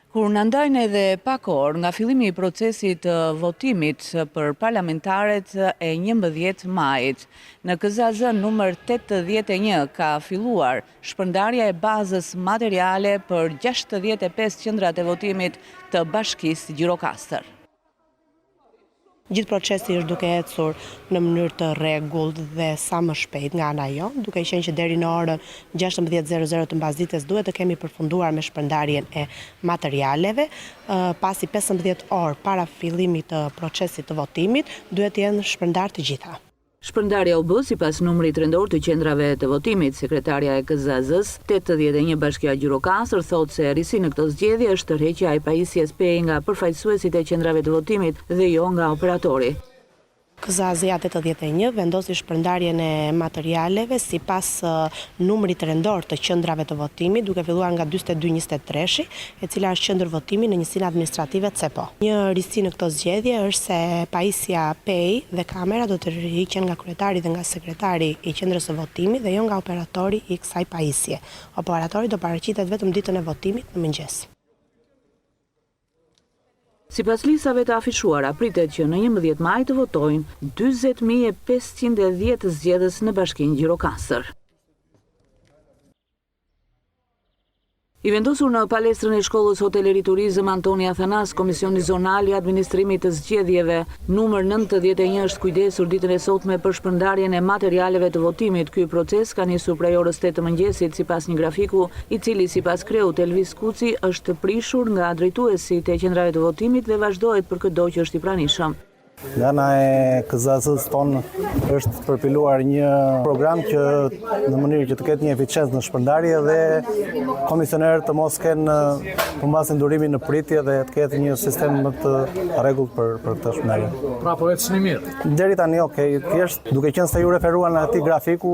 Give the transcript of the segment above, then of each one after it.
Kur në ndajnë edhe pak orë nga fillimi i procesit të votimit për parlamentaret e 11 majit, në KZAZ numër 81 ka filluar shpërndarja e bazës materiale për 65 qendrat e votimit të Bashkisë Gjirokastër. Gjithë procesi është duke ecur në mënyrë të rregullt dhe sa më shpejt nga ana jonë, duke qenë që deri në orën 16:00 të mbasdites duhet të kemi përfunduar me shpërndarjen e materialeve. Pasi 15 orë para fillimit të procesit të votimit, duhet të jenë shpërndar të gjitha. Shpërndarja u bë sipas numrit rendor të qendrave të votimit. Sekretarja e KZAZ-s 81 Bashkia Gjirokastër thotë se rrisi në këtë zgjedhje është tërheqja e pajisjes PEI nga përfaqësuesit e qendrave të votimit dhe jo nga operatori. KZAZ-ja 81 vendosi shpërndarjen e materialeve sipas numrit rendor të qendrave të votimit, duke filluar nga 4223, e cila është qendër votimi në njësinë administrative CEPO. Një risi në këtë zgjedhje është se pajisja PEI dhe kamera do të rriqen nga kryetari dhe nga sekretari i qendrës së votimit dhe jo nga operatori i kësaj pajisje. Operatori do paraqitet vetëm ditën e votimit në mëngjes. Sipas listave të afishuara, pritet që në 11 maj të votojnë 40.510 zgjedhës në Bashkinë Gjirokastër. I vendosur në palestrën e shkollës Hoteleri Turizëm Antoni Athanas, Komisioni Zonal i Administrimit të Zgjedhjeve numër 91 është kujdesur ditën e sotme për shpërndarjen e materialeve të votimit. Ky proces ka nisur prej orës 8 të mëngjesit sipas një grafiku, i cili sipas kreut Elvis Kuci është prishur nga drejtuesit e qendrave të votimit dhe vazhdohet për çdo që është i pranishëm. Nga ana e KZAZ-s tonë është përpiluar një program që në mënyrë që të ketë një eficiencë në shpërndarje dhe komisionerët të mos kenë përmbasin durimin në pritje dhe të ketë një sistem më të rregullt për këtë shpërndarje. Pra po ecni mirë. Deri tani okay, thjesht duke qenë se ju referuan në atij grafiku,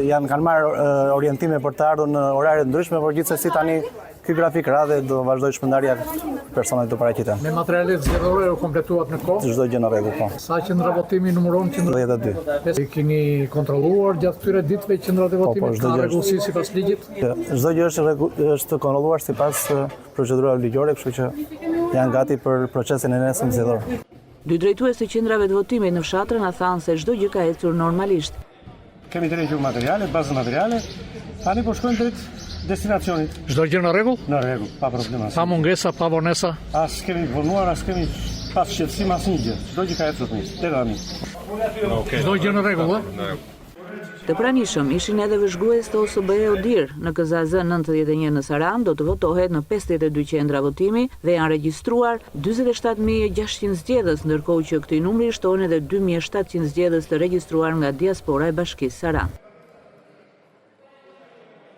kanë marrë orientime për të ardhur në orare të ndryshme, por gjithsesi tani ky grafik ra dhe do vazhdoj shpërndarja personat të paraqiten. Me materialet zgjedhore u kompletuat në kohë? Çdo gjë në rregull, po. Sa qendra votimi numëron qendra? 92. Keni kontrolluar gjatë këtyre ditëve qendrat e votimit? Ka rregullsi sipas ligjit? Çdo gjë është kontrolluar sipas procedurave ligjore, kështu që janë gati për procesin e nesër zgjedhor. Dy drejtues të qendrave të votimit në fshatrën na thanë se çdo gjë ka ecur normalisht. Kemi drejtuar materiale, bazë materiale, tani po shkojmë drejt destinacionit. Çdo gjë në rregull? Në rregull, pa probleme. Pa mungesa, pa vonesa? As kemi vonuar, as kemi pas shqetësim asnjë gjë. Çdo gjë ka ecur mirë. Deri tani. Çdo gjë në rregull, ëh? Të pranishëm ishin edhe vëzhgues të OSBE Odir. Në KZAZ 91 në Saran do të votohet në 52 qendra votimi dhe janë regjistruar 47.600 zgjedhës, ndërkohë që këtij numri shtohen edhe 2.700 zgjedhës të regjistruar nga diaspora e Bashkisë Saran.